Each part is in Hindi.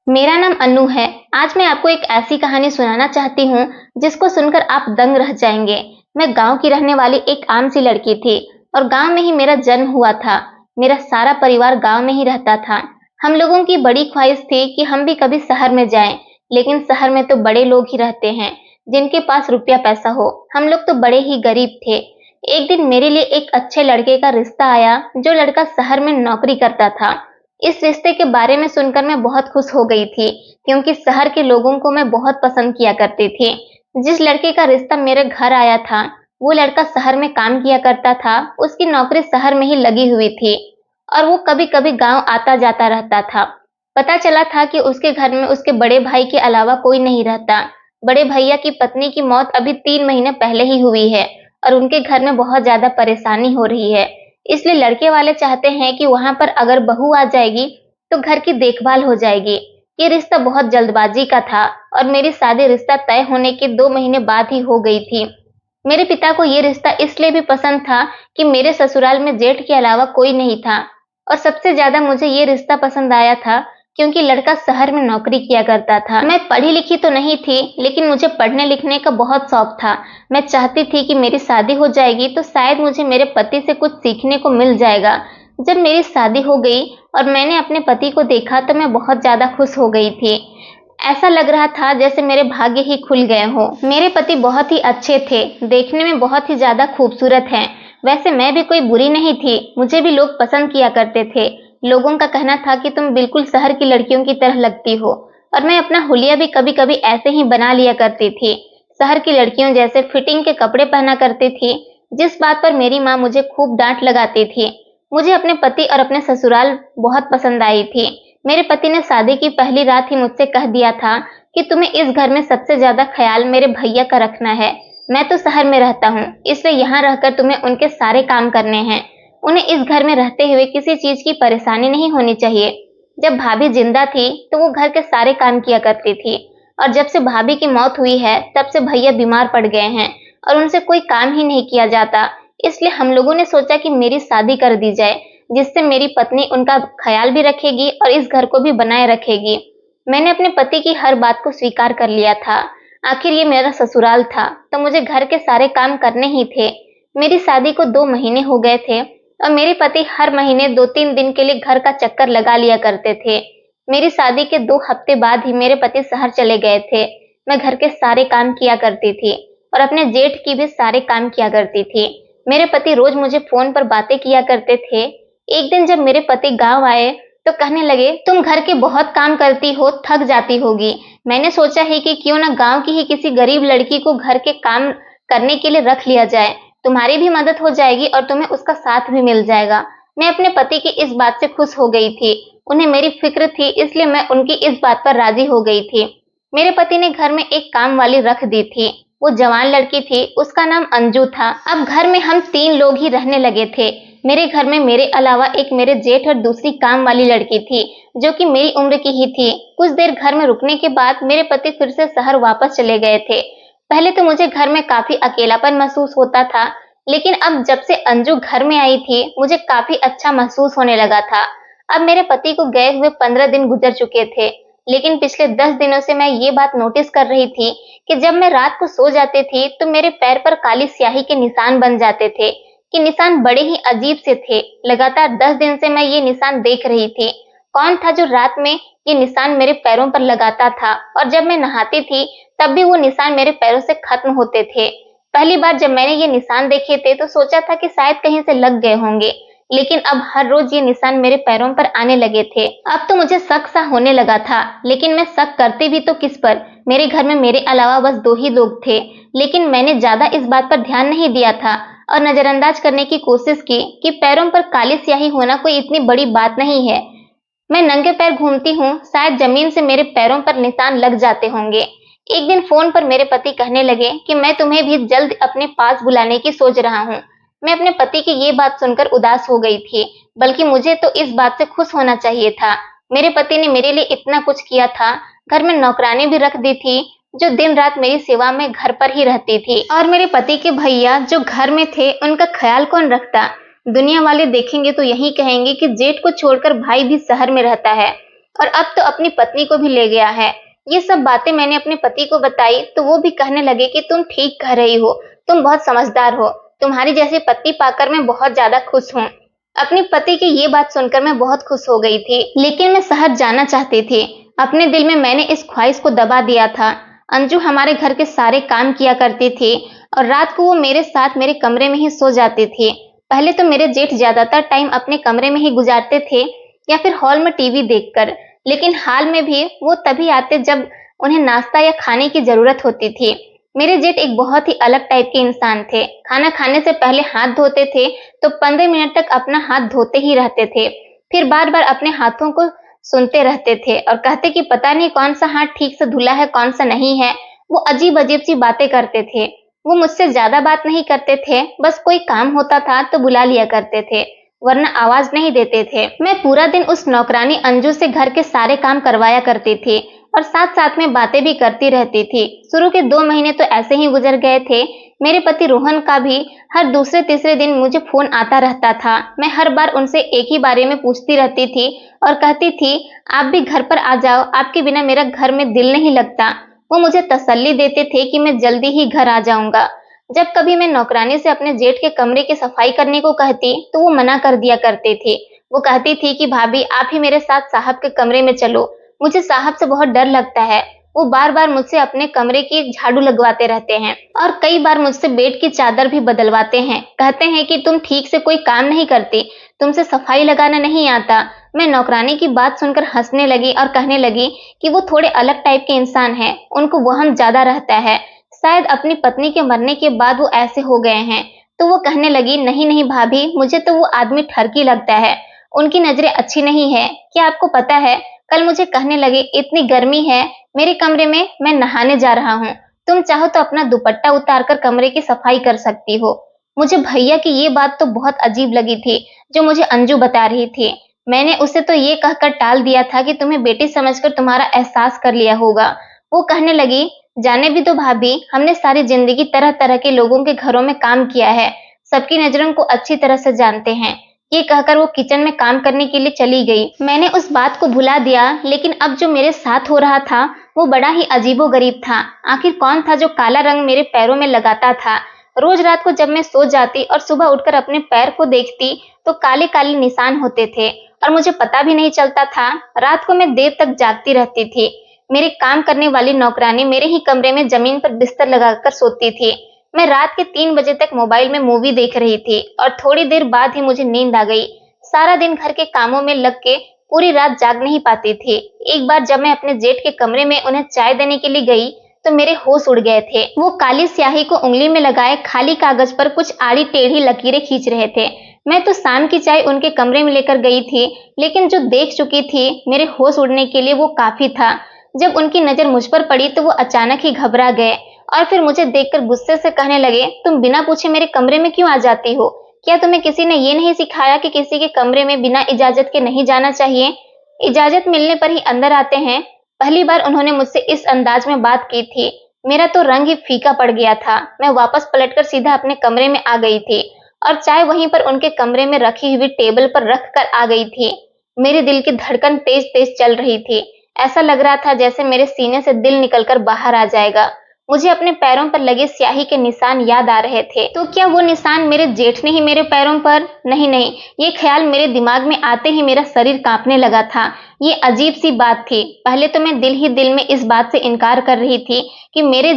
मेरा नाम अनु है। आज मैं आपको एक ऐसी कहानी सुनाना चाहती हूँ जिसको सुनकर आप दंग रह जाएंगे। मैं गांव की रहने वाली एक आम सी लड़की थी और गांव में ही मेरा जन्म हुआ था। मेरा सारा परिवार गांव में ही रहता था। हम लोगों की बड़ी ख्वाहिश थी कि हम भी कभी शहर में जाएं, लेकिन शहर में तो बड़े लोग ही रहते हैं जिनके पास रुपया पैसा हो। हम लोग तो बड़े ही गरीब थे। एक दिन मेरे लिए एक अच्छे लड़के का रिश्ता आया, जो लड़का शहर में नौकरी करता था। इस रिश्ते के बारे में सुनकर मैं बहुत खुश हो गई थी, क्योंकि शहर के लोगों को मैं बहुत पसंद किया करती थी। जिस लड़के का रिश्ता मेरे घर आया था, वो लड़का शहर में काम किया करता था। उसकी नौकरी शहर में ही लगी हुई थी और वो कभी-कभी गांव आता जाता रहता था। पता चला था कि उसके घर में उसके बड़े भाई के अलावा कोई नहीं रहता। बड़े भैया की पत्नी की मौत अभी 3 महीने पहले ही हुई है और उनके घर में बहुत ज्यादा परेशानी हो रही है। इसलिए लड़के वाले चाहते हैं कि वहां पर अगर बहू आ जाएगी तो घर की देखभाल हो जाएगी। ये रिश्ता बहुत जल्दबाजी का था और मेरी शादी रिश्ता तय होने के 2 महीने बाद ही हो गई थी। मेरे पिता को ये रिश्ता इसलिए भी पसंद था कि मेरे ससुराल में जेठ के अलावा कोई नहीं था, और सबसे ज्यादा मुझे ये रिश्ता पसंद आया था क्योंकि लड़का शहर में नौकरी किया करता था। मैं पढ़ी लिखी तो नहीं थी, लेकिन मुझे पढ़ने लिखने का बहुत शौक था। मैं चाहती थी कि मेरी शादी हो जाएगी तो शायद मुझे मेरे पति से कुछ सीखने को मिल जाएगा। जब मेरी शादी हो गई और मैंने अपने पति को देखा तो मैं बहुत ज्यादा खुश हो गई थी। ऐसा लग रहा था जैसे मेरे भाग्य ही खुल गए हो। मेरे पति बहुत ही अच्छे थे, देखने में बहुत ही ज्यादा खूबसूरत हैं। वैसे मैं भी कोई बुरी नहीं थी, मुझे भी लोग पसंद किया करते थे। लोगों का कहना था कि तुम बिल्कुल शहर की लड़कियों की तरह लगती हो, और मैं अपना हुलिया भी कभी कभी ऐसे ही बना लिया करती थी। शहर की लड़कियों जैसे फिटिंग के कपड़े पहना करती थी, जिस बात पर मेरी माँ मुझे खूब डांट लगाती थी। मुझे अपने पति और अपने ससुराल बहुत पसंद आई थी। मेरे पति ने शादी की पहली रात ही मुझसे कह दिया था कि तुम्हें इस घर में सबसे ज्यादा ख्याल मेरे भैया का रखना है। मैं तो शहर में रहता हूँ, इसलिए यहाँ रहकर तुम्हें उनके सारे काम करने हैं। उन्हें इस घर में रहते हुए किसी चीज की परेशानी नहीं होनी चाहिए। जब भाभी जिंदा थी तो वो घर के सारे काम किया करती थी, और जब से भाभी की मौत हुई है तब से भैया बीमार पड़ गए हैं और उनसे कोई काम ही नहीं किया जाता। इसलिए हम लोगों ने सोचा कि मेरी शादी कर दी जाए, जिससे मेरी पत्नी उनका ख्याल भी रखेगी और इस घर को भी बनाए रखेगी। मैंने अपने पति की हर बात को स्वीकार कर लिया था। आखिर ये मेरा ससुराल था तो मुझे घर के सारे काम करने ही थे। मेरी शादी को 2 महीने हो गए थे और मेरे पति हर महीने 2-3 दिन के लिए घर का चक्कर लगा लिया करते थे। मेरी शादी के 2 हफ्ते बाद ही मेरे पति शहर चले गए थे। मैं घर के सारे काम किया करती थी और अपने जेठ की भी सारे काम किया करती थी। मेरे पति रोज मुझे फोन पर बातें किया करते थे। एक दिन जब मेरे पति गांव आए तो कहने लगे, तुम घर के बहुत काम करती हो, थक जाती होगी। मैंने सोचा है कि क्यों ना गांव की ही किसी गरीब लड़की को घर के काम करने के लिए रख लिया जाए। तुम्हारी भी मदद हो जाएगी और तुम्हें उसका साथ भी मिल जाएगा। मैं अपने पति की इस बात से खुश हो गई थी। उन्हें मेरी फिक्र थी, इसलिए मैं उनकी इस बात पर राजी हो गई थी। मेरे पति ने घर में एक काम वाली रख दी थी। वो जवान लड़की थी, उसका नाम अंजू था। अब घर में हम 3 लोग ही रहने लगे थे। मेरे घर में मेरे अलावा एक मेरे जेठ और दूसरी काम वाली लड़की थी, जो कि मेरी उम्र की ही थी। कुछ देर घर में रुकने के बाद मेरे पति फिर से शहर वापस चले गए थे। पहले तो मुझे घर में काफी अकेलापन महसूस होता था, लेकिन अब जब से अंजू घर में आई थी मुझे काफी अच्छा महसूस होने लगा था। अब मेरे पति को गए हुए 15 दिन गुजर चुके थे, लेकिन पिछले 10 दिनों से मैं ये बात नोटिस कर रही थी कि जब मैं रात को सो जाती थी तो मेरे पैर पर काली स्याही के निशान बन जाते थे। कि निशान बड़े ही अजीब से थे। लगातार 10 दिन से मैं ये निशान देख रही थी। कौन था जो रात में ये निशान मेरे पैरों पर लगाता था, और जब मैं नहाती थी तब भी वो निशान मेरे पैरों से खत्म होते थे। पहली बार जब मैंने ये निशान देखे थे तो सोचा था कि शायद कहीं से लग गए होंगे, लेकिन अब हर रोज ये निशान मेरे पैरों पर आने लगे थे। अब तो मुझे शक सा होने लगा था, लेकिन मैं शक करती भी तो किस पर। मेरे घर में मेरे अलावा बस 2 ही लोग थे, लेकिन मैंने ज्यादा इस बात पर ध्यान नहीं दिया था और नजरअंदाज करने की कोशिश की कि पैरों पर काली स्याही होना कोई इतनी बड़ी बात नहीं है। मैं नंगे पैर घूमती हूँ, शायद जमीन से मेरे पैरों पर निशान लग जाते होंगे। एक दिन फोन पर मेरे पति कहने लगे कि मैं तुम्हें भी जल्द अपने पास बुलाने की सोच रहा हूँ। मैं अपने पति की ये बात सुनकर उदास हो गई थी, बल्कि मुझे तो इस बात से खुश होना चाहिए था। मेरे पति ने मेरे लिए इतना कुछ किया था, घर में नौकरानी भी रख दी थी जो दिन रात मेरी सेवा में घर पर ही रहती थी। और मेरे पति के भैया जो घर में थे, उनका ख्याल कौन रखता। दुनिया वाले देखेंगे तो यही कहेंगे कि जेठ को छोड़कर भाई भी शहर में रहता है और अब तो अपनी पत्नी को भी ले गया है। ये सब बातें मैंने अपने पति को बताई तो वो भी कहने लगे कि तुम ठीक कह रही हो, तुम बहुत समझदार हो, तुम्हारी जैसी पत्नी पाकर मैं बहुत ज्यादा खुश हूँ। अपने पति की ये बात सुनकर मैं बहुत खुश हो गई थी, लेकिन मैं शहर जाना चाहती थी। अपने दिल में मैंने इस ख्वाहिश को दबा दिया था। अंजू हमारे घर के सारे काम किया करती थी और रात को वो मेरे साथ मेरे कमरे में ही सो जाती थी। पहले तो मेरे जेठ ज्यादातर टाइम अपने कमरे में ही गुजारते थे या फिर हॉल में टीवी देखकर, लेकिन हाल में भी वो तभी आते जब उन्हें नाश्ता या खाने की जरूरत होती थी। मेरे जेठ एक बहुत ही अलग टाइप के इंसान थे। खाना खाने से पहले हाथ धोते थे तो 15 मिनट तक अपना हाथ धोते ही रहते थे, फिर बार बार अपने हाथों को सुनते रहते थे और कहते कि पता नहीं कौन सा हाथ ठीक से धुला है कौन सा नहीं है। वो अजीब अजीब सी बातें करते थे। वो मुझसे ज्यादा बात नहीं करते थे, बस कोई काम होता था तो बुला लिया करते थे, वरना आवाज नहीं देते थे। मैं पूरा दिन उस नौकरानी अंजू से घर के सारे काम करवाया करती थी और साथ साथ में बातें भी करती रहती थी। शुरू के 2 महीने तो ऐसे ही गुजर गए थे। मेरे पति रोहन का भी हर दूसरे तीसरे दिन मुझे फोन आता रहता था। मैं हर बार उनसे एक ही बारे में पूछती रहती थी और कहती थी आप भी घर पर आ जाओ, आपके बिना मेरा घर में दिल नहीं लगता। वो मुझे तसल्ली देते थे कि मैं जल्दी ही घर आ जाऊंगा। जब कभी मैं नौकरानी से अपने जेठ के कमरे की सफाई करने को कहती तो वो मना कर दिया करते थे। वो कहती थी कि भाभी आप ही मेरे साथ साहब के कमरे में चलो, मुझे साहब से बहुत डर लगता है। वो बार बार मुझसे अपने कमरे की झाड़ू लगवाते रहते हैं और कई बार मुझसे बेड की चादर भी बदलवाते हैं। कहते हैं कि तुम ठीक से कोई काम नहीं करती, तुमसे सफाई लगाना नहीं आता। मैं नौकरानी की बात सुनकर हंसने लगी और कहने लगी कि वो थोड़े अलग टाइप के इंसान हैं, उनको वहम ज्यादा रहता है। शायद अपनी पत्नी के मरने के बाद वो ऐसे हो गए हैं। तो वो कहने लगी नहीं नहीं भाभी, मुझे तो वो आदमी ठरकी लगता है, उनकी नजरें अच्छी नहीं है। क्या आपको पता है, कल मुझे कहने लगे इतनी गर्मी है मेरे कमरे में, मैं नहाने जा रहा हूँ, तुम चाहो तो अपना दुपट्टा उतारकर कमरे की सफाई कर सकती हो। मुझे भैया की ये बात तो बहुत अजीब लगी थी जो मुझे अंजू बता रही थी। मैंने उसे तो ये कहकर टाल दिया था कि तुम्हें बेटी समझकर तुम्हारा एहसास कर लिया होगा। वो कहने लगी जाने भी तो भाभी, हमने सारी जिंदगी तरह तरह के लोगों के घरों में काम किया है, सबकी नजरों को अच्छी तरह से जानते हैं। ये कहकर वो किचन में काम करने के लिए चली गई। मैंने उस बात को भुला दिया, लेकिन अब जो मेरे साथ हो रहा था वो बड़ा ही अजीबोगरीब था। आखिर कौन था जो काला रंग मेरे पैरों में लगाता था। रोज रात को जब मैं सो जाती और सुबह उठकर अपने पैर को देखती तो काले काले निशान होते थे और मुझे पता भी नहीं चलता था। रात को मैं देर तक जागती रहती थी। मेरी काम करने वाली नौकरानी मेरे ही कमरे में जमीन पर बिस्तर लगाकर सोती थी। मैं रात के 3 बजे तक मोबाइल में मूवी देख रही थी और थोड़ी देर बाद ही मुझे नींद आ गई। सारा दिन घर के कामों में लग के पूरी रात जाग नहीं पाती थी। एक बार जब मैं अपने जेठ के कमरे में उन्हें चाय देने के लिए गई तो मेरे होश उड़ गए थे। वो काली स्याही को उंगली में लगाए खाली कागज पर कुछ आड़ी टेढ़ी लकीरें खींच रहे थे। मैं तो शाम की चाय उनके कमरे में लेकर गई थी, लेकिन जो देख चुकी थी मेरे होश उड़ने के लिए वो काफी था। जब उनकी नजर मुझ पर पड़ी तो वो अचानक ही घबरा गए और फिर मुझे देखकर गुस्से से कहने लगे तुम बिना पूछे मेरे कमरे में क्यों आ जाती हो? क्या तुम्हें किसी ने ये नहीं सिखाया कि किसी के कमरे में बिना इजाजत के नहीं जाना चाहिए? इजाजत मिलने पर ही अंदर आते हैं। पहली बार उन्होंने मुझसे इस अंदाज में बात की थी। मेरा तो रंग ही फीका पड़ गया था। मैं वापस पलटकर सीधा अपने कमरे में आ गई थी और चाय वहीं पर उनके कमरे में रखी हुई टेबल पर रख कर आ गई थी। मेरे दिल की धड़कन तेज तेज चल रही थी। ऐसा लग रहा था जैसे मेरे सीने से दिल निकलकर बाहर आ जाएगा। मुझे अपने पैरों पर लगे स्याही के निशान याद आ रहे थे। तो क्या वो निशान मेरे जेठ ने ही मेरे पैरों पर? नहीं नहीं, ये ख्याल मेरे दिमाग में आते ही मेरा शरीर कांपने लगा था। ये अजीब सी बात थी। पहले तो मैं दिल ही दिल में इस बात से इनकार कर रही थी कि मेरे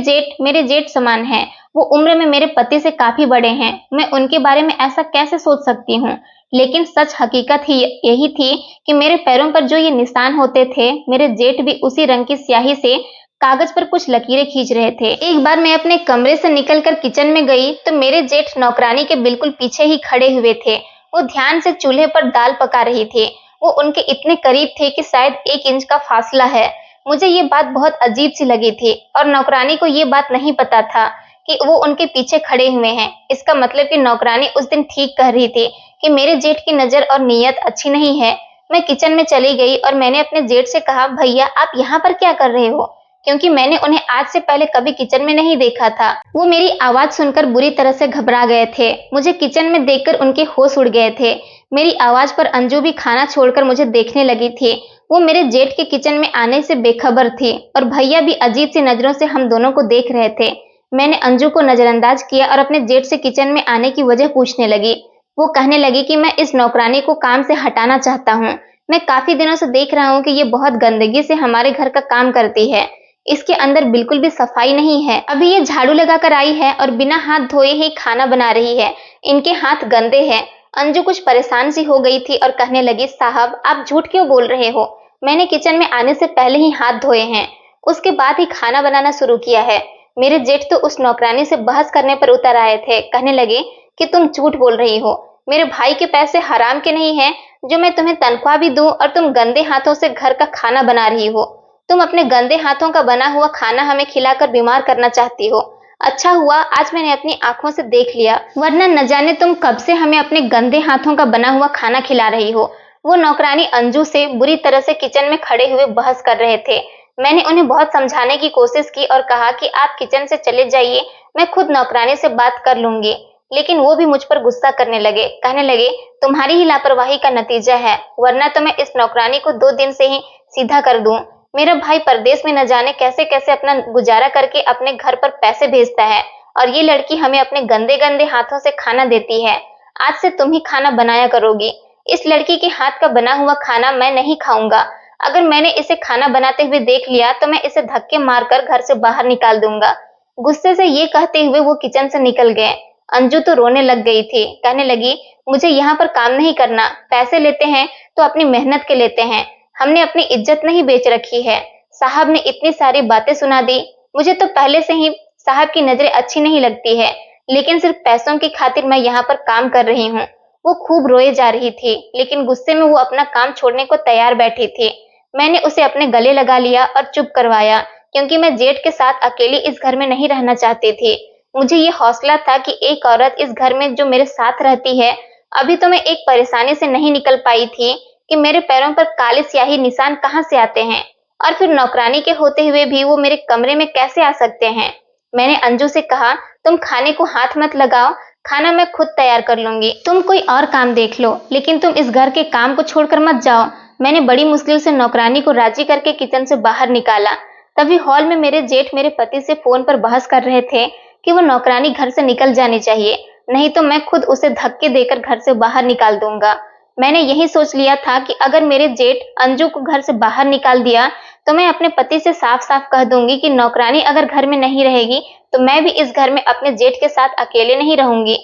जेठ समान है। वो उम्र में मेरे पति से काफी बड़े हैं, मैं उनके बारे में ऐसा कैसे सोच सकती हूँ? लेकिन सच हकीकत ही यही थी कि मेरे पैरों पर जो ये निशान होते थे, मेरे जेठ भी उसी रंग की स्याही से कागज पर कुछ लकीरें खींच रहे थे। एक बार मैं अपने कमरे से निकलकर किचन में गई तो मेरे जेठ नौकरानी के बिल्कुल पीछे ही खड़े हुए थे। वो ध्यान से चूल्हे पर दाल पका रही थी। वो उनके इतने करीब थे कि शायद 1 इंच का फासला है। मुझे ये बात बहुत अजीब सी लगी थी और नौकरानी को ये बात नहीं पता था कि वो उनके पीछे खड़े हुए हैं। इसका मतलब कि नौकरानी उस दिन ठीक कह रही थी कि मेरे जेठ की नजर और नीयत अच्छी नहीं है। मैं किचन में चली गई और मैंने अपने जेठ से कहा भैया आप यहाँ पर क्या कर रहे हो? क्योंकि मैंने उन्हें आज से पहले कभी किचन में नहीं देखा था। वो मेरी आवाज सुनकर बुरी तरह से घबरा गए थे। मुझे किचन में देखकर उनके होश उड़ गए थे। मेरी आवाज पर अंजू भी खाना छोड़कर मुझे देखने लगी थी। वो मेरे जेठ के किचन में आने से बेखबर थी और भैया भी अजीब सी नजरों से हम दोनों को देख रहे थे। मैंने अंजू को नजरअंदाज किया और अपने जेठ से किचन में आने की वजह पूछने लगी। वो कहने लगी कि मैं इस नौकरानी को काम से हटाना चाहता हूँ। मैं काफी दिनों से देख रहा हूँ कि ये बहुत गंदगी से हमारे घर का काम करती है। इसके अंदर बिल्कुल भी सफाई नहीं है। अभी ये झाड़ू लगाकर आई है और बिना हाथ धोए ही खाना बना रही है। इनके हाथ गंदे हैं। अंजू कुछ परेशान सी हो गई थी और कहने लगी, साहब आप झूठ क्यों बोल रहे हो? मैंने किचन में आने से पहले ही हाथ धोए हैं, उसके बाद ही खाना बनाना शुरू किया है। मेरे जेठ तो उस नौकरानी से बहस करने पर उतर आए थे। कहने लगे कि तुम झूठ बोल रही हो, मेरे भाई के पैसे हराम के नहीं हैं जो मैं तुम्हें तनख्वाह भी दूं और तुम गंदे हाथों से घर का खाना बना रही हो। तुम अपने गंदे हाथों का बना हुआ खाना हमें खिलाकर बीमार करना चाहती हो। अच्छा हुआ आज मैंने अपनी आंखों से देख लिया, वरना न जाने तुम कब से हमें अपने गंदे हाथों का बना हुआ खाना खिला रही हो। वो नौकरानी अंजू से बुरी तरह से किचन में खड़े हुए बहस कर रहे थे। मैंने उन्हें बहुत समझाने की कोशिश की और कहा कि आप किचन से चले जाइए, मैं खुद नौकरानी से बात कर लूंगी। लेकिन वो भी मुझ पर गुस्सा करने लगे। कहने लगे, तुम्हारी ही लापरवाही का नतीजा है, वरना तो मैं इस नौकरानी को 2 दिन से ही सीधा कर दूं। मेरा भाई परदेश में न जाने कैसे कैसे अपना गुजारा करके अपने घर पर पैसे भेजता है और ये लड़की हमें अपने गंदे गंदे हाथों से खाना देती है। आज से तुम ही खाना बनाया करोगी। इस लड़की के हाथ का बना हुआ खाना मैं नहीं खाऊंगा। अगर मैंने इसे खाना बनाते हुए देख लिया तो मैं इसे धक्के मारकर घर से बाहर निकाल दूंगा। गुस्से से ये कहते हुए वो किचन से निकल गए। अंजू तो रोने लग गई थी। कहने लगी, मुझे यहाँ पर काम नहीं करना, पैसे लेते हैं तो अपनी मेहनत के लेते हैं, हमने अपनी इज्जत नहीं बेच रखी है। साहब ने इतनी सारी बातें सुना दी। मुझे तो पहले से ही साहब की नजरें अच्छी नहीं लगती है, लेकिन सिर्फ पैसों की खातिर मैं यहाँ पर काम कर रही हूँ। वो खूब रोए जा रही थी, लेकिन गुस्से में वो अपना काम छोड़ने को तैयार बैठी थी। मैंने उसे अपने गले लगा लिया और चुप करवाया, क्योंकि मैं जेठ के साथ अकेली इस घर में नहीं रहना चाहती थी। मुझे ये हौसला था कि एक औरत इस घर में जो मेरे साथ रहती है। अभी तो मैं एक परेशानी से नहीं निकल पाई थी कि मेरे पैरों पर काले स्याही निशान कहाँ से आते हैं, और फिर नौकरानी के होते हुए भी वो मेरे कमरे में कैसे आ सकते हैं। मैंने अंजू से कहा, तुम खाने को हाथ मत लगाओ, खाना मैं खुद तैयार कर लूंगी, तुम कोई और काम देख लो, लेकिन तुम इस घर के काम को छोड़कर मत जाओ। मैंने बड़ी मुश्किल से नौकरानी को राजी करके किचन से बाहर निकाला। तभी हॉल में मेरे जेठ मेरे पति से फोन पर बहस कर रहे थे कि वो नौकरानी घर से निकल जानी चाहिए, नहीं तो मैं खुद उसे धक्के देकर घर से बाहर निकाल दूंगा। मैंने यही सोच लिया था कि अगर मेरे जेठ अंजू को घर से बाहर निकाल दिया तो मैं अपने पति से साफ साफ कह दूंगी कि नौकरानी अगर घर में नहीं रहेगी तो मैं भी इस घर में अपने जेठ के साथ अकेले नहीं रहूंगी,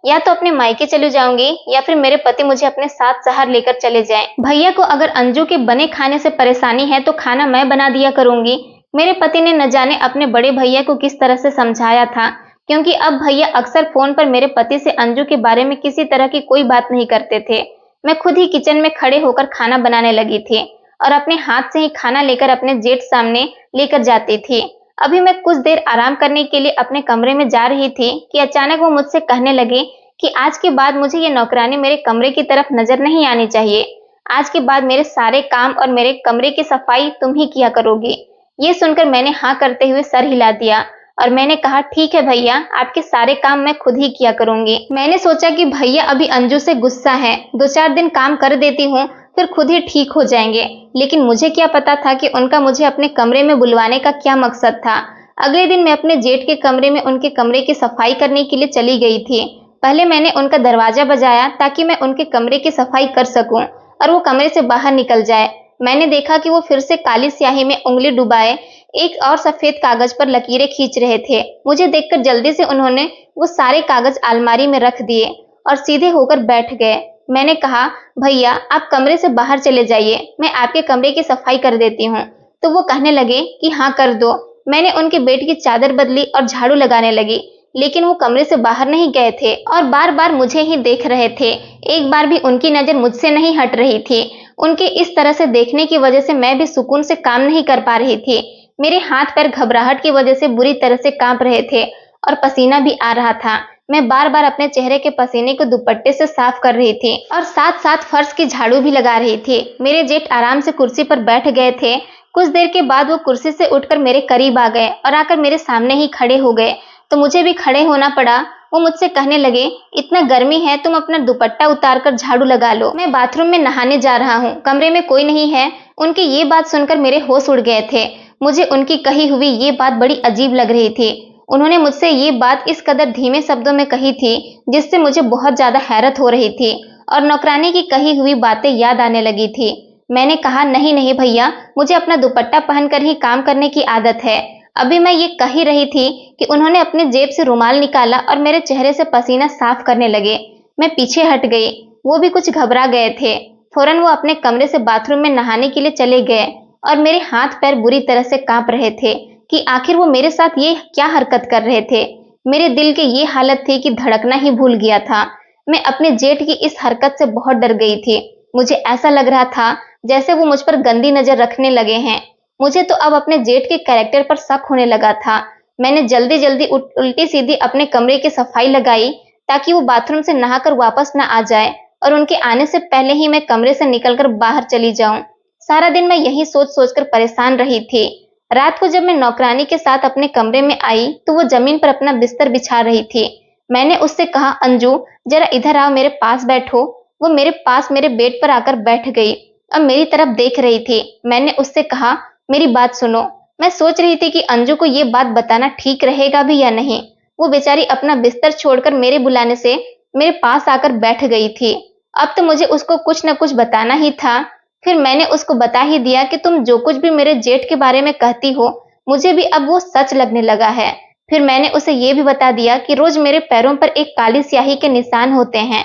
या तो अपने मायके चली जाऊंगी या फिर मेरे पति मुझे अपने साथ शहर लेकर चले जाएं। भैया को अगर अंजू के बने खाने से परेशानी है तो खाना मैं बना दिया करूंगी। मेरे पति ने न जाने अपने बड़े भैया को किस तरह से समझाया था, क्योंकि अब भैया अक्सर फोन पर मेरे पति से अंजू के बारे में किसी तरह की कोई बात नहीं करते थे। मैं खुद ही किचन में खड़े होकर खाना बनाने लगी थी और अपने हाथ से ही खाना लेकर अपने जेठ सामने लेकर जाती थी। अभी मैं कुछ देर आराम करने के लिए अपने कमरे में जा रही थी कि अचानक वो मुझसे कहने लगे कि आज के बाद मुझे ये नौकरानी मेरे कमरे की तरफ नजर नहीं आनी चाहिए। आज के बाद मेरे सारे काम और मेरे कमरे की सफाई तुम ही किया करोगी। ये सुनकर मैंने हाँ करते हुए सर हिला दिया और मैंने कहा, ठीक है भैया, आपके सारे काम मैं खुद ही किया करूंगी। मैंने सोचा कि भैया अभी अंजू से गुस्सा है, 2-4 दिन काम कर देती हूँ फिर खुद ही ठीक हो जाएंगे, लेकिन मुझे क्या पता था कि उनका मुझे अपने कमरे में बुलवाने का क्या मकसद था। अगले दिन मैं अपने जेठ के कमरे में उनके कमरे की सफाई करने के लिए चली गई थी। पहले मैंने उनका दरवाजा बजाया ताकि मैं उनके कमरे की सफाई कर सकूं और वो कमरे से बाहर निकल जाए। मैंने देखा कि वो फिर से काली स्याही में उंगली डुबाए एक और सफेद कागज पर लकीरें खींच रहे थे। मुझे देखकर जल्दी से उन्होंने वो सारे कागज अलमारी में रख दिए और सीधे होकर बैठ गए। मैंने कहा, भैया आप कमरे से बाहर चले जाइए, मैं आपके कमरे की सफाई कर देती हूँ। तो वो कहने लगे कि हाँ कर दो। मैंने उनके बेड की चादर बदली और झाड़ू लगाने लगी, लेकिन वो कमरे से बाहर नहीं गए थे और बार बार मुझे ही देख रहे थे। एक बार भी उनकी नजर मुझसे नहीं हट रही थी। उनके इस तरह से देखने की वजह से मैं भी सुकून से काम नहीं कर पा रही थी। मेरे हाथ पैर घबराहट की वजह से बुरी तरह से कांप रहे थे और पसीना भी आ रहा था। मैं बार बार अपने चेहरे के पसीने को दुपट्टे से साफ कर रही थी और साथ साथ फर्श की झाड़ू भी लगा रही थी। मेरे जेठ आराम से कुर्सी पर बैठ गए थे। कुछ देर के बाद वो कुर्सी से उठकर मेरे करीब आ गए और आकर मेरे सामने ही खड़े हो गए, तो मुझे भी खड़े होना पड़ा। वो मुझसे कहने लगे, इतना गर्मी है, तुम अपना दुपट्टा उतार कर झाड़ू लगा लो, मैं बाथरूम में नहाने जा रहा हूँ, कमरे में कोई नहीं है, उनकी ये बात सुनकर मेरे होश उड़ गए थे। मुझे उनकी कही हुई ये बात बड़ी अजीब लग रही थी। उन्होंने मुझसे ये बात इस कदर धीमे शब्दों में कही थी जिससे मुझे बहुत ज्यादा हैरत हो रही थी और नौकरानी की कही हुई बातें याद आने लगी थी। मैंने कहा, नहीं नहीं भैया, मुझे अपना दुपट्टा पहनकर ही काम करने की आदत है। अभी मैं ये कह ही रही थी कि उन्होंने अपने जेब से रुमाल निकाला और मेरे चेहरे से पसीना साफ करने लगे। मैं पीछे हट गई। वो भी कुछ घबरा गए थे। फौरन वो अपने कमरे से बाथरूम में नहाने के लिए चले गए और मेरे हाथ पैर बुरी तरह से कांप रहे थे कि आखिर वो मेरे साथ ये क्या हरकत कर रहे थे। मेरे दिल की ये हालत थी कि धड़कना ही भूल गया था। मैं अपने जेठ की इस हरकत से बहुत डर गई थी। मुझे ऐसा लग रहा था जैसे वो मुझ पर गंदी नजर रखने लगे हैं। मुझे तो अब अपने जेठ के कैरेक्टर पर शक होने लगा था। मैंने जल्दी जल्दी उल्टी सीधी अपने कमरे की सफाई लगाई ताकि वो बाथरूम से नहाकर वापस न आ जाए और उनके आने से पहले ही मैं कमरे से निकलकर बाहर चली जाऊं। सारा दिन मैं यही सोच सोचकर परेशान रही थी। रात को जब मैं नौकरानी के साथ अपने कमरे में आई तो वो जमीन पर अपना बिस्तर बिछा रही थी। मैंने उससे कहा, अंजू जरा इधर आओ, मेरे पास बैठो। वो मेरे पास मेरे बेड पर आकर बैठ गई और मेरी तरफ देख रही थी। मैंने उससे कहा, मेरी बात सुनो। मैं सोच रही थी कि अंजू को ये बात बताना ठीक रहेगा भी या नहीं। वो बेचारी अपना बिस्तर छोड़कर मेरे बुलाने से मेरे पास आकर बैठ गई थी। अब तो मुझे उसको कुछ न कुछ बताना ही था। फिर मैंने उसको बता ही दिया कि तुम जो कुछ भी मेरे जेठ के बारे में कहती हो, मुझे भी अब वो सच लगने लगा है। फिर मैंने उसे ये भी बता दिया कि रोज मेरे पैरों पर एक काली स्याही के निशान होते हैं।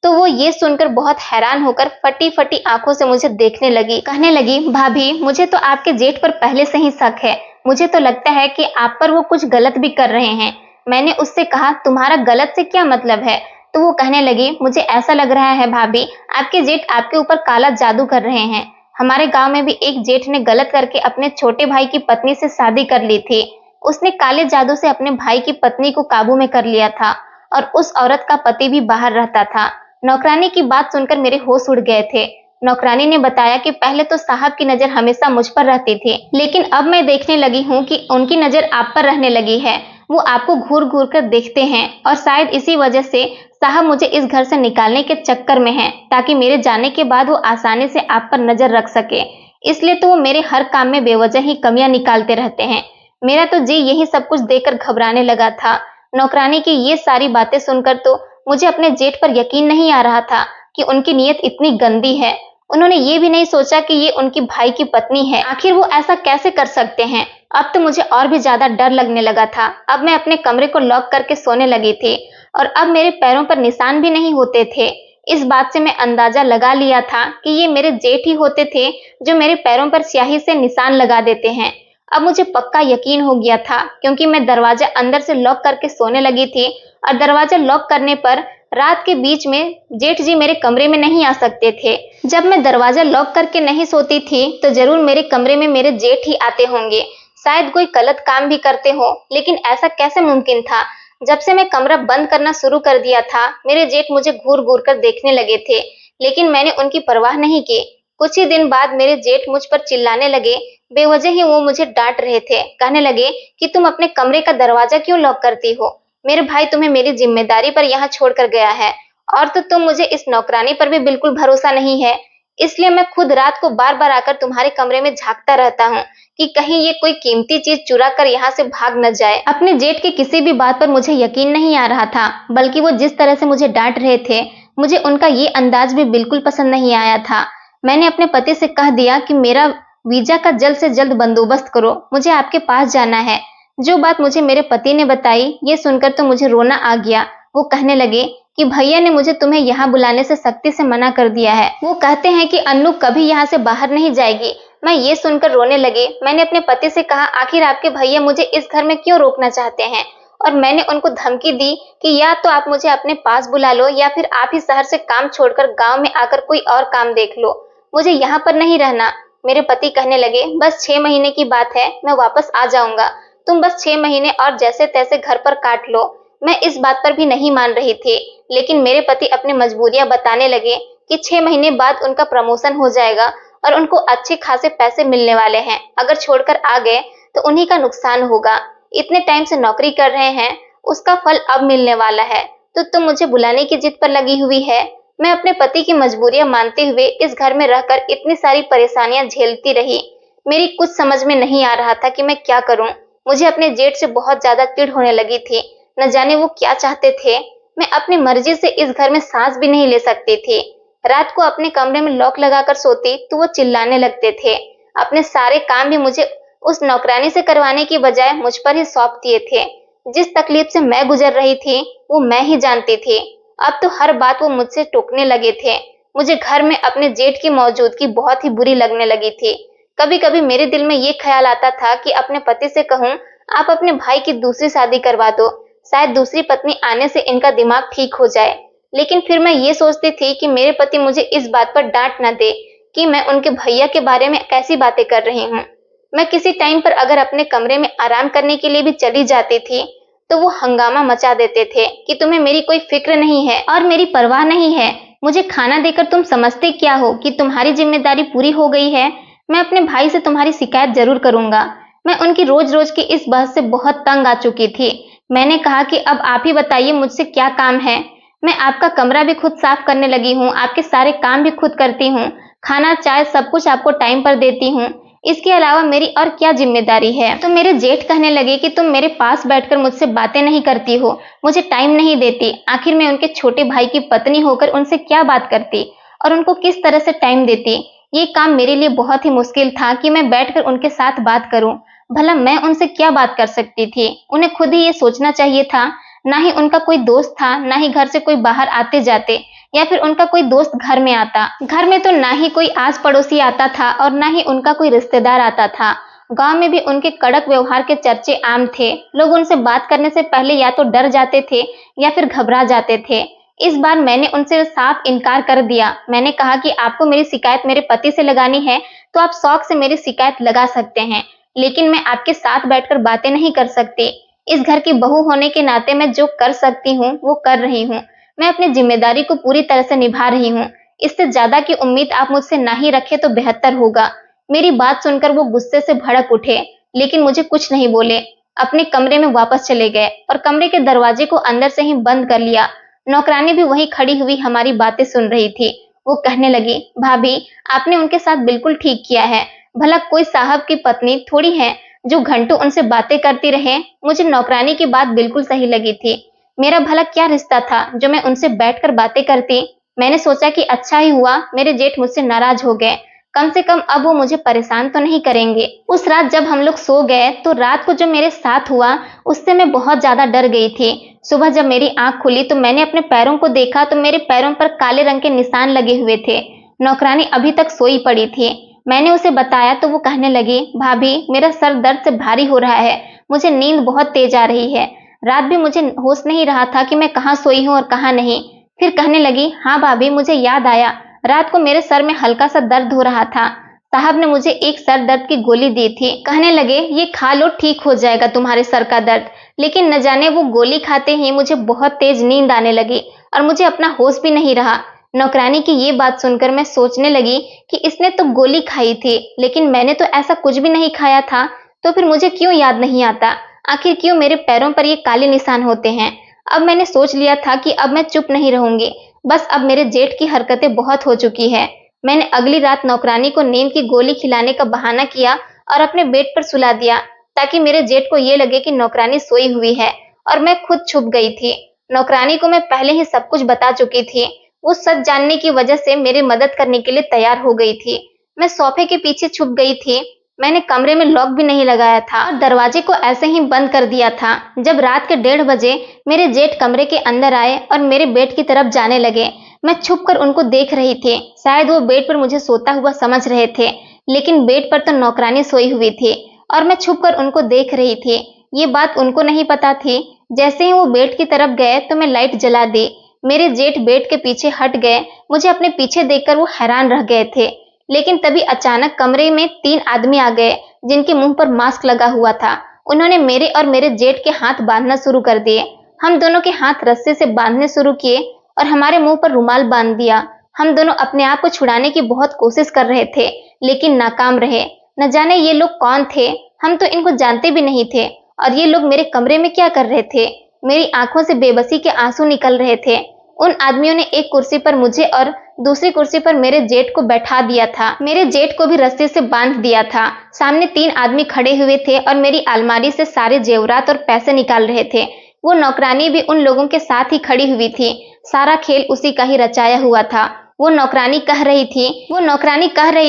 तो वो ये सुनकर बहुत हैरान होकर फटी फटी आंखों से मुझे देखने लगी। कहने लगी, भाभी मुझे तो आपके जेठ पर पहले से ही शक है। मुझे तो लगता है कि आप पर वो कुछ गलत भी कर रहे हैं। मैंने उससे कहा, तुम्हारा गलत से क्या मतलब है? तो वो कहने लगी, मुझे ऐसा लग रहा है भाभी, आपके जेठ आपके ऊपर काला जादू कर रहे हैं। हमारे गांव में भी एक जेठ ने गलत करके अपने छोटे भाई की पत्नी से शादी कर ली थी। उसने काले जादू से अपने भाई की पत्नी को काबू में कर लिया था और उस औरत का पति भी बाहर रहता था। नौकरानी की बात सुनकर मेरे होश उड़ गए थे। नौकरानी ने बताया कि पहले तो साहब की नजर हमेशा मुझ पर रहती थी, लेकिन अब मैं देखने लगी हूँ कि उनकी नजर आप पर रहने लगी है। वो आपको घूर घूर कर देखते हैं और शायद इसी वजह से साहब मुझे इस घर से निकालने के चक्कर में हैं, ताकि मेरे जाने के बाद वो आसानी से आप पर नजर रख सके। इसलिए तो वो मेरे हर काम में बेवजह ही कमियां निकालते रहते हैं। मेरा तो जी यही सब कुछ देखकर घबराने लगा था। नौकरानी की ये सारी बातें सुनकर तो मुझे अपने जेठ पर यकीन नहीं आ रहा था कि उनकी नीयत इतनी गंदी है। उन्होंने ये भी नहीं सोचा कि ये उनकी भाई की पत्नी है। आखिर वो ऐसा कैसे कर सकते हैं? अब तो मुझे और भी ज्यादा डर लगने लगा था। अब मैं अपने कमरे को लॉक करके सोने लगी थी और अब मेरे पैरों पर निशान भी नहीं होते थे। इस बात से मैं अंदाजा लगा लिया था कि ये मेरे जेठ ही होते थे जो मेरे पैरों पर स्याही से निशान लगा देते हैं। अब मुझे पक्का यकीन हो गया था, क्योंकि मैं दरवाजा अंदर से लॉक करके सोने लगी थी और दरवाजा लॉक करने पर रात के बीच में जेठ जी मेरे कमरे में नहीं आ सकते थे। जब मैं दरवाजा लॉक करके नहीं सोती थी तो जरूर मेरे कमरे में मेरे जेठ ही आते होंगे। शायद कोई गलत काम भी करते हो, लेकिन ऐसा कैसे मुमकिन था? जब से मैं कमरा बंद करना शुरू कर दिया था, मेरे जेठ मुझे घूर घूर कर देखने लगे थे, लेकिन मैंने उनकी परवाह नहीं की। कुछ ही दिन बाद मेरे जेठ मुझ पर चिल्लाने लगे। बेवजह ही वो मुझे डांट रहे थे। कहने लगे कि तुम अपने कमरे का दरवाजा क्यों लॉक करती हो? मेरे भाई तुम्हें मेरी जिम्मेदारी पर यहाँ छोड़कर गया है, और तो तुम मुझे इस नौकरानी पर भी बिल्कुल भरोसा नहीं है। इसलिए मैं खुद रात को बार बार आकर तुम्हारे कमरे में झांकता रहता हूँ कि कहीं ये कोई कीमती चीज चुरा कर यहाँ से भाग न जाए। अपने जेठ की किसी भी बात पर मुझे यकीन नहीं आ रहा था, बल्कि वो जिस तरह से मुझे डांट रहे थे, मुझे उनका ये अंदाज भी बिल्कुल पसंद नहीं आया था। मैंने अपने पति से कह दिया कि मेरा वीजा का जल्द से जल्द बंदोबस्त करो, मुझे आपके पास जाना है। जो बात मुझे मेरे पति ने बताई, ये सुनकर तो मुझे रोना आ गया। वो कहने लगे कि भैया ने मुझे तुम्हें यहाँ बुलाने से सख्ती से मना कर दिया है। वो कहते हैं कि अन्नू कभी यहाँ से बाहर नहीं जाएगी। मैं ये सुनकर रोने लगी। मैंने अपने पति से कहा, आखिर आपके भैया मुझे इस घर में क्यों रोकना चाहते हैं? और मैंने उनको धमकी दी कि या तो आप मुझे अपने पास बुला लो या फिर आप ही शहर से काम छोड़कर गाँव में आकर कोई और काम देख लो, मुझे यहाँ पर नहीं रहना। मेरे पति कहने लगे, बस 6 महीने की बात है, मैं वापस आ जाऊंगा। तुम बस 6 महीने और जैसे तैसे घर पर काट लो। मैं इस बात पर भी नहीं मान रही थी, लेकिन मेरे पति अपनी मजबूरियां बताने लगे कि 6 महीने बाद उनका प्रमोशन हो जाएगा और उनको अच्छे खासे पैसे मिलने वाले हैं। अगर छोड़कर आ गए तो उन्हीं का नुकसान होगा। इतने टाइम से नौकरी कर रहे हैं, उसका फल अब मिलने वाला है। तो तुम मुझे बुलाने की जिद पर लगी हुई है। मैं अपने पति की मजबूरियां मानते हुए इस घर में रहकर इतनी सारी परेशानियां झेलती रही। मेरी कुछ समझ में नहीं आ रहा था कि मैं क्या करूं। मुझे अपने जेठ से बहुत ज्यादा चिढ़ होने लगी थी। न जाने वो क्या चाहते थे। मैं अपनी मर्जी से इस घर में सांस भी नहीं ले सकती थी। रात को अपने कमरे में लॉक लगाकर सोती तो वो चिल्लाने लगते थे। अपने सारे काम भी मुझे उस नौकरानी से करवाने की बजाय मुझ पर ही सौंप दिए थे। जिस तकलीफ से मैं गुजर रही थी वो मैं ही जानती थी। अब तो हर बात वो मुझसे टोकने लगे थे। मुझे घर में अपने जेठ की मौजूदगी बहुत ही बुरी लगने लगी थी। कभी कभी मेरे दिल में ये ख्याल आता था कि अपने पति से कहूं, आप अपने भाई की दूसरी शादी करवा दो, शायद दूसरी पत्नी आने से इनका दिमाग ठीक हो जाए। लेकिन फिर मैं ये सोचती थी कि मेरे पति मुझे इस बात पर डांट न दे कि मैं उनके भैया के बारे में कैसी बातें कर रही हूँ। मैं किसी टाइम पर अगर अपने कमरे में आराम करने के लिए भी चली जाती थी तो वो हंगामा मचा देते थे कि तुम्हें मेरी कोई फिक्र नहीं है और मेरी परवाह नहीं है। मुझे खाना देकर तुम समझते क्या हो कि तुम्हारी जिम्मेदारी पूरी हो गई है। मैं अपने भाई से तुम्हारी शिकायत जरूर करूंगा। मैं उनकी रोज रोज की इस बहस से बहुत तंग आ चुकी थी। मैंने कहा कि अब आप ही बताइए मुझसे क्या काम है। मैं आपका कमरा भी खुद साफ करने लगी हूँ, आपके सारे काम भी खुद करती हूँ, खाना चाय सब कुछ आपको टाइम पर देती हूँ। इसके अलावा मेरी और क्या जिम्मेदारी है। तो मेरे जेठ कहने लगे कि तुम मेरे पास बैठकर मुझसे बातें नहीं करती हो, मुझे टाइम नहीं देती। आखिर मैं उनके छोटे भाई की पत्नी होकर उनसे क्या बात करती और उनको किस तरह से टाइम देती। ये काम मेरे लिए बहुत ही मुश्किल था कि मैं बैठकर उनके साथ बात करूं। भला मैं उनसे क्या बात कर सकती थी। उन्हें खुद ही ये सोचना चाहिए था। ना ही उनका कोई दोस्त था, ना ही घर से कोई बाहर आते जाते या फिर उनका कोई दोस्त घर में आता। घर में तो ना ही कोई आस पड़ोसी आता था और ना ही उनका कोई रिश्तेदार आता था। गांव में भी उनके कड़क व्यवहार के चर्चे आम थे। लोग उनसे बात करने से पहले या तो डर जाते थे या फिर घबरा जाते थे। इस बार मैंने उनसे साफ इनकार कर दिया। मैंने कहा कि आपको मेरी शिकायत मेरे पति से लगानी है तो आप शौक से मेरी शिकायत लगा सकते हैं, लेकिन मैं आपके साथ बैठकर बातें नहीं कर सकती। इस घर की बहू होने के नाते मैं जो कर सकती हूँ वो कर रही हूँ। मैं अपनी जिम्मेदारी को पूरी तरह से निभा रही हूँ। इससे ज्यादा की उम्मीद आप मुझसे ना ही रखें तो बेहतर होगा। मेरी बात सुनकर वो गुस्से से भड़क उठे, लेकिन मुझे कुछ नहीं बोले। अपने कमरे में वापस चले गए और कमरे के दरवाजे को अंदर से ही बंद कर लिया। नौकरानी भी वहीं खड़ी हुई हमारी बातें सुन रही थी। वो कहने लगी, भाभी आपने उनके साथ बिल्कुल ठीक किया है। भला कोई साहब की पत्नी थोड़ी है जो घंटों उनसे बातें करती रहे। मुझे नौकरानी की बात बिल्कुल सही लगी थी। मेरा भला क्या रिश्ता था जो मैं उनसे बैठकर बातें करती। मैंने सोचा कि अच्छा ही हुआ मेरे जेठ मुझसे नाराज हो गए। कम से कम अब वो मुझे परेशान तो नहीं करेंगे। उस रात जब हम लोग सो गए तो रात को जो मेरे साथ हुआ उससे मैं बहुत ज्यादा डर गई थी। सुबह जब मेरी आंख खुली तो मैंने अपने पैरों को देखा तो मेरे पैरों पर काले रंग के निशान लगे हुए थे। नौकरानी अभी तक सोई पड़ी थी। मैंने उसे बताया तो वो कहने लगी, भाभी मेरा सर दर्द से भारी हो रहा है, मुझे नींद बहुत तेज आ रही है। रात भी मुझे होश नहीं रहा था कि मैं कहाँ सोई हूँ और कहाँ नहीं। फिर कहने लगी, हाँ भाभी मुझे याद आया, रात को मेरे सर में हल्का सा दर्द हो रहा था। साहब ने मुझे एक सर दर्द की गोली दी थी। कहने लगे, ये खा लो ठीक हो जाएगा तुम्हारे सर का दर्द। लेकिन न जाने वो गोली खाते ही मुझे बहुत तेज नींद आने लगी और मुझे अपना होश भी नहीं रहा। नौकरानी की ये बात सुनकर मैं सोचने लगी कि इसने तो गोली खाई थी, लेकिन मैंने तो ऐसा कुछ भी नहीं खाया था। तो फिर मुझे क्यों याद नहीं आता, आखिर क्यों मेरे पैरों पर ये काले निशान होते हैं। अब मैंने सोच लिया था कि अब मैं चुप नहीं रहूंगी। बस अब मेरे जेठ की हरकतें बहुत हो चुकी है। मैंने अगली रात नौकरानी को नींद की गोली खिलाने का बहाना किया और अपने बेड पर सुला दिया ताकि मेरे जेठ को ये लगे कि नौकरानी सोई हुई है और मैं खुद छुप गई थी। नौकरानी को मैं पहले ही सब कुछ बता चुकी थी। वो सच जानने की वजह से मेरी मदद करने के लिए तैयार हो गई थी। मैं सोफे के पीछे छुप गई थी। मैंने कमरे में लॉक भी नहीं लगाया था और दरवाजे को ऐसे ही बंद कर दिया था। जब रात के 1:30 बजे मेरे जेठ कमरे के अंदर आए और मेरे बेड की तरफ जाने लगे, मैं छुपकर उनको देख रही थी। शायद वो बेड पर मुझे सोता हुआ समझ रहे थे, लेकिन बेड पर तो नौकरानी सोई हुई थी और मैं छुपकर उनको देख रही थी। ये बात उनको नहीं पता थी। जैसे ही वो बेड की तरफ गए तो मैं लाइट जला दी। मेरे जेठ बेड के पीछे हट गए। मुझे अपने पीछे देखकर वो हैरान रह गए थे। लेकिन तभी अचानक कमरे में 3 आदमी आ गए जिनके मुंह पर मास्क लगा हुआ था। उन्होंने मेरे और मेरे जेठ के हाथ बांधना शुरू कर दिए। हम दोनों के हाथ रस्से से बांधने शुरू किए और हमारे मुंह पर रुमाल बांध दिया। हम दोनों अपने आप को छुड़ाने की बहुत कोशिश कर रहे थे, लेकिन नाकाम रहे। न जाने ये लोग कौन थे। हम तो इनको जानते भी नहीं थे और ये लोग मेरे कमरे में क्या कर रहे थे। मेरी आंखों से बेबसी के आंसू निकल रहे थे। उन आदमियों ने एक कुर्सी पर मुझे और दूसरी कुर्सी पर मेरे जेठ को बैठा दिया था। मेरे जेठ को भी रस्सी से बांध दिया था। सामने 3 आदमी खड़े हुए थे और मेरी अलमारी से सारे जेवरात और पैसे निकाल रहे थे। वो नौकरानी भी उन लोगों के साथ ही खड़ी हुई थी। सारा खेल उसी का ही रचाया हुआ था। वो नौकरानी कह रही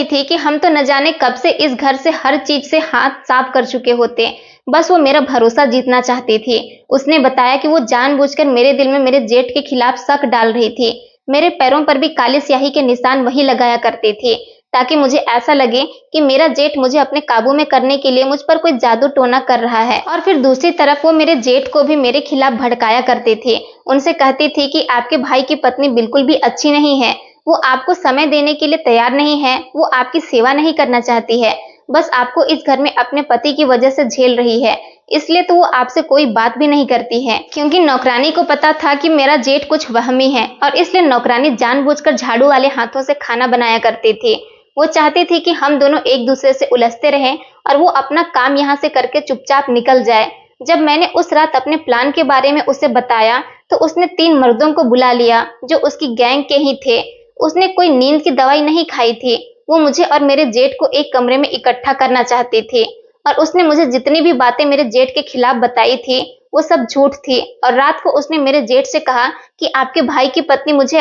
थी कि हम तो न जाने कब से इस घर से हर चीज से हाथ साफ कर चुके होते, बस वो मेरा भरोसा जीतना चाहती थी। उसने बताया कि वो जानबूझकर मेरे दिल में मेरे जेठ के खिलाफ शक डाल रही थी। मेरे पैरों पर भी काली स्याही के निशान वही लगाया करती थी, ताकि मुझे ऐसा लगे कि मेरा जेठ मुझे अपने काबू में करने के लिए मुझ पर कोई जादू टोना कर रहा है। और फिर दूसरी तरफ वो मेरे जेठ को भी मेरे खिलाफ भड़काया करती थी। उनसे कहती थी कि आपके भाई की पत्नी बिल्कुल भी अच्छी नहीं है, वो आपको समय देने के लिए तैयार नहीं है, वो आपकी सेवा नहीं करना चाहती है, बस आपको इस घर में अपने पति की वजह से झेल रही है, इसलिए तो वो आपसे कोई बात भी नहीं करती है। क्योंकि नौकरानी को पता था कि मेरा जेठ कुछ वहमी है और इसलिए नौकरानी जानबूझकर झाड़ू वाले हाथों से खाना बनाया करती थी। वो चाहती थी कि हम दोनों एक दूसरे से उलझते रहें और वो अपना काम यहाँ से करके चुपचाप निकल जाए। जब मैंने उस रात अपने प्लान के बारे में उसे बताया तो उसने 3 मर्दों को बुला लिया जो उसकी गैंग के ही थे। उसने कोई नींद की दवाई नहीं खाई थी। वो मुझे और मेरे जेठ को एक कमरे में इकट्ठा करना चाहती थी और उसने मुझे जितनी भी बातें मेरे जेठ के खिलाफ बताई थी वो सब झूठ थी। और रात को उसने मेरे जेठ से कहा कि आपके भाई की पत्नी मुझे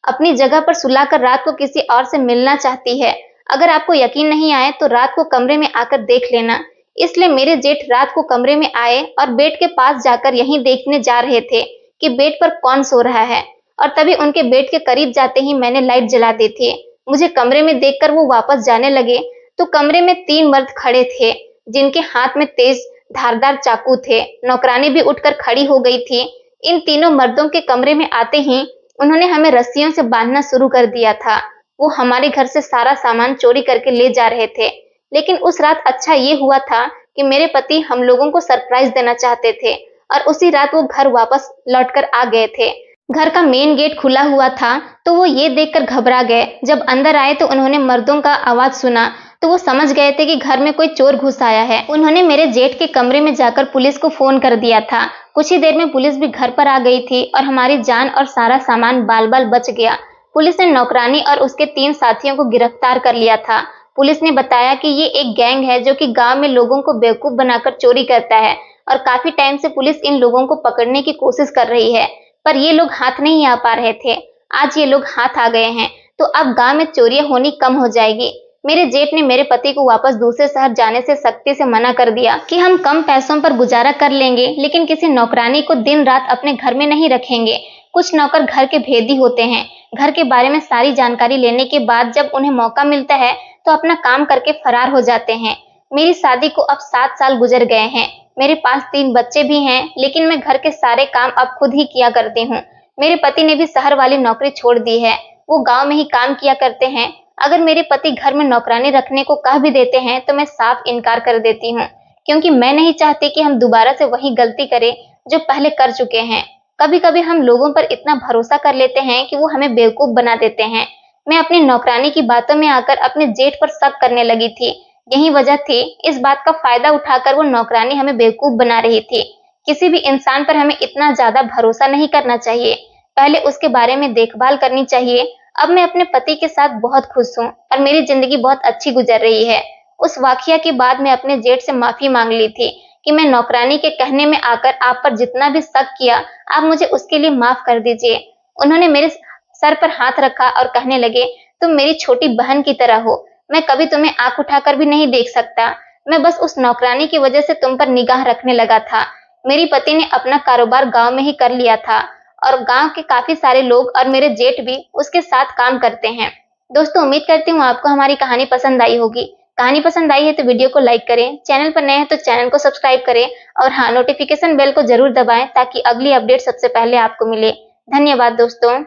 अपनी जगह पर सुलाकर रात को किसी और से मिलना चाहती है। अगर आपको यकीन नहीं आए तो रात को कमरे में आकर देख लेना। इसलिए मेरे जेठ रात को कमरे में आए और बेड के पास जाकर यही देखने जा रहे थे कि बेड पर कौन सो रहा है। और तभी उनके बेड के करीब जाते ही मैंने लाइट जला दी थी। मुझे कमरे में देखकर वो वापस जाने लगे तो कमरे में 3 मर्द खड़े थे जिनके हाथ में तेज धारदार चाकू थे। नौकरानी भी उठकर खड़ी हो गई थी। इन तीनों मर्दों के कमरे में आते ही उन्होंने हमें रस्सियों से बांधना शुरू कर दिया था। वो हमारे घर से सारा सामान चोरी करके ले जा रहे थे। लेकिन उस रात अच्छा ये हुआ था कि मेरे पति हम लोगों को सरप्राइज देना चाहते थे और उसी रात वो घर वापस लौटकर आ गए थे। घर का मेन गेट खुला हुआ था तो वो ये देखकर घबरा गए। जब अंदर आए तो उन्होंने मर्दों का आवाज सुना तो वो समझ गए थे कि घर में कोई चोर घुस आया है। उन्होंने मेरे जेठ के कमरे में जाकर पुलिस को फोन कर दिया था। कुछ ही देर में पुलिस भी घर पर आ गई थी और हमारी जान और सारा सामान बाल बाल बच गया। पुलिस ने नौकरानी और उसके 3 साथियों को गिरफ्तार कर लिया था। पुलिस ने बताया कि ये एक गैंग है जो कि गांव में लोगों को बेवकूफ बनाकर चोरी करता है और काफी टाइम से पुलिस इन लोगों को पकड़ने की कोशिश कर रही है, पर ये लोग हाथ नहीं आ पा रहे थे। आज ये लोग हाथ आ गए हैं तो अब गांव में चोरियां होनी कम हो जाएगी। मेरे जेठ ने मेरे पति को वापस दूसरे शहर जाने से सख्ती से मना कर दिया कि हम कम पैसों पर गुजारा कर लेंगे, लेकिन किसी नौकरानी को दिन रात अपने घर में नहीं रखेंगे। कुछ नौकर घर के भेदी होते हैं। घर के बारे में सारी जानकारी लेने के बाद जब उन्हें मौका मिलता है तो अपना काम करके फरार हो जाते हैं। मेरी शादी को अब 7 साल गुजर गए हैं। मेरे पास 3 बच्चे भी हैं, लेकिन मैं घर के सारे काम अब खुद ही किया करती हूँ। मेरे पति ने भी शहर वाली नौकरी छोड़ दी है। वो गांव में ही काम किया करते हैं। अगर मेरे पति घर में नौकरानी रखने को कह भी देते हैं तो मैं साफ इनकार कर देती हूँ, क्योंकि मैं नहीं चाहती कि हम दोबारा से वही गलती करें जो पहले कर चुके हैं। कभी कभी हम लोगों पर इतना भरोसा कर लेते हैं कि वो हमें बेवकूफ बना देते हैं। मैं अपनी नौकरानी की बातों में आकर अपने जेठ पर शक करने लगी थी। यही वजह थी। इस बात का फायदा उठाकर वो नौकरानी हमें बेवकूफ बना रही थी। किसी भी इंसान पर हमें इतना ज्यादा भरोसा नहीं करना चाहिए, पहले उसके बारे में देखभाल करनी चाहिए। अब मैं अपने पति के साथ बहुत खुश हूँ और मेरी जिंदगी बहुत अच्छी गुजर रही है। उस वाकया के बाद मैं अपने जेठ से माफी मांग ली थी कि मैं नौकरानी के कहने में आकर आप पर जितना भी शक किया, आप मुझे उसके लिए माफ कर दीजिए। उन्होंने मेरे सर पर हाथ रखा और कहने लगे, तुम मेरी छोटी बहन की तरह हो। मैं कभी तुम्हें आंख उठाकर भी नहीं देख सकता। मैं बस उस नौकरानी की वजह से तुम पर निगाह रखने लगा था। मेरी पति ने अपना कारोबार गांव में ही कर लिया था और गांव के काफी सारे लोग और मेरे जेठ भी उसके साथ काम करते हैं। दोस्तों, उम्मीद करती हूँ आपको हमारी कहानी पसंद आई होगी। कहानी पसंद आई है तो वीडियो को लाइक करें, चैनल पर नए हैं तो चैनल को सब्सक्राइब करें और हाँ, नोटिफिकेशन बेल को जरूर दबाएं ताकि अगली अपडेट सबसे पहले आपको मिले। धन्यवाद दोस्तों।